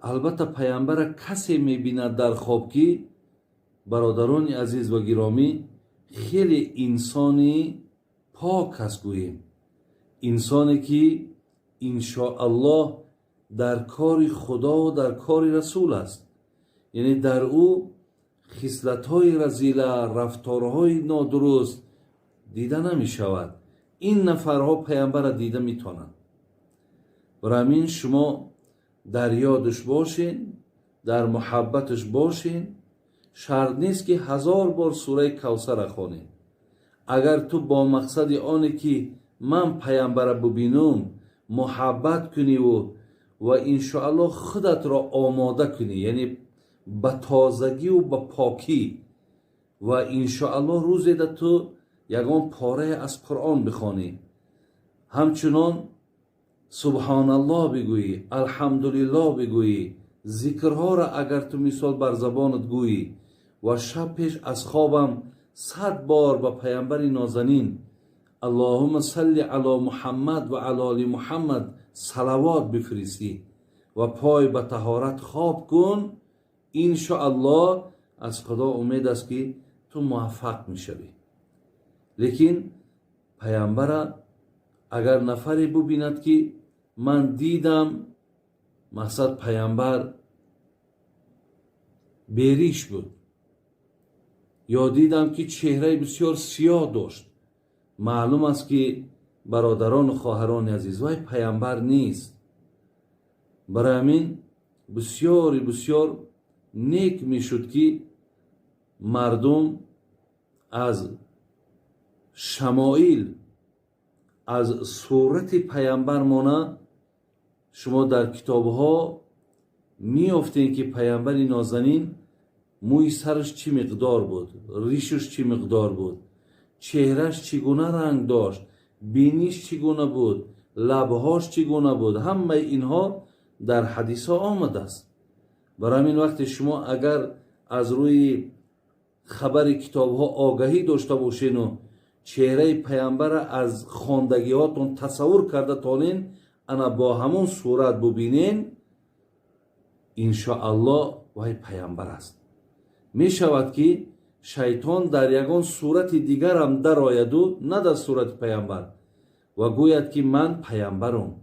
البته پیامبر کسی میبیند در خواب که برادران عزیز و گرامی خیلی انسانی پاک است گوییم، انسانی که انشاءالله در کار خدا و در کار رسول است، یعنی در او خصلت‌های رذیله، رفتارهای نادرست دیده نمی شود. این نفرها پیامبر را دیده می توانند. برای همین شما در یادش باشین، در محبتش باشین. شرط نیست که 1000 بار سوره کوثر را خوانید. اگر تو با مقصد آنی که من پیامبر را ببینم محبت کنی و انشاءالله خودت را آماده کنی، یعنی به تازگی و به پاکی، و انشاءالله روزی ده تو یگان پاره از قرآن بخوانی، همچنان سبحان الله بگویی، الحمدلله بگویی، ذکرها را اگر تو مثال بر زبانت گویی و شب پیش از خوابم 100 بار به پیامبر نازنین اللهم صل علی محمد و علی آل محمد صلوات بفرستی و پای به طهارت خواب کن، انشاءالله از خدا امید است که تو موفق میشوی. لیکن پیامبر اگر نفری ببیند که من دیدم مقصد پیامبر بیریش بود یا دیدم که چهره بسیار سیاه داشت، معلوم است که برادران و خواهران عزیز وای پیامبر نیست. برای همین بسیار بسیار نیک میشد که مردم از شمائل، از صورت پیامبر مانه شما در کتابها میافتین که پیامبر نازنین موی سرش چی مقدار بود، ریشش چی مقدار بود، چهرش چگونه رنگ داشت، بینیش چگونه بود، لبهاش چگونه بود، همه اینها در حدیث ها آمده است. برای این وقت شما اگر از روی خبر کتاب ها آگاهی داشته باشین و چهره پیامبر از خواندگی هاتون تصور کرده تانین انا با همون صورت ببینین، انشاءالله وای پیامبر است. می شود که شیطان در یگان صورت دیگر هم در آید و نه در صورت پیامبر و گوید که من پیامبرم،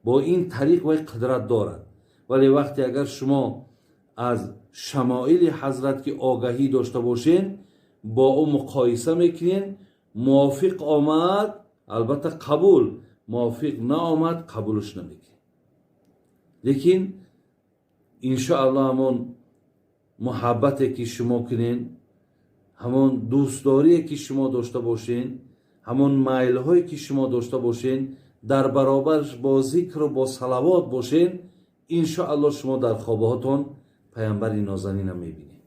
با این طریق وای قدرت دارد. ولی وقتی اگر شما از شمائل حضرت که آگاهی داشته باشین با او مقایسه میکنین، موافق آمد البته قبول، موافق نه آمد قبولش نمیکنین. لیکن انشاءالله همون محبتی که شما کنین، همون دوستداری که شما داشته باشین، همون میل هایی که شما داشته باشین در برابرش با ذکر و با صلوات باشین، انشاءالله شما در خوابهاتون پیامبر نازنین میبینید.